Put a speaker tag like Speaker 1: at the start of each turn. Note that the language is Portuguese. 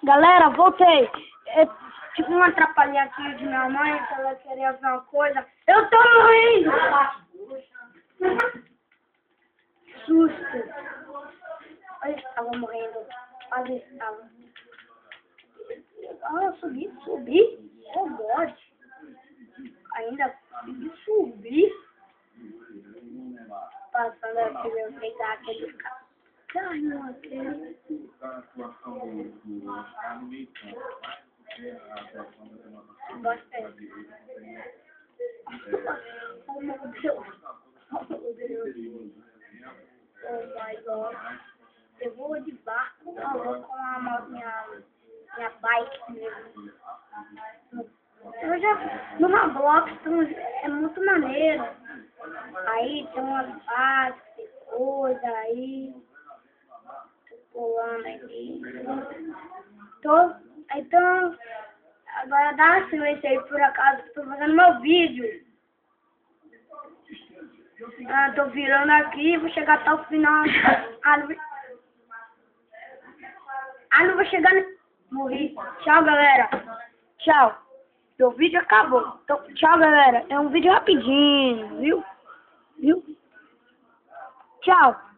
Speaker 1: Galera, voltei. Eu tive uma atrapalhadinha de minha mãe, que ela queria ver uma coisa. Eu tô morrendo! Susto. Olha, estava morrendo. Olha, estava. Ah, subi. Oh, God. Ainda subir. Passando aqui, eu pegar aquele carro aqui. Gostei. Oh, meu Deus. Oh, meu Deus. Oh, my God. Eu vou de barco, eu vou com a minha bike mesmo. Eu já, no Roblox, é muito maneiro. Aí tem umas bases, tem coisa aí. Tô pulando aqui. Então, agora dá silêncio aí por acaso, tô fazendo meu vídeo. Ah, tô virando aqui, vou chegar até o final. Não vou chegar. Morri. Tchau, galera. Tchau. Meu vídeo acabou. Então, tchau, galera. É um vídeo rapidinho, viu? Tchau.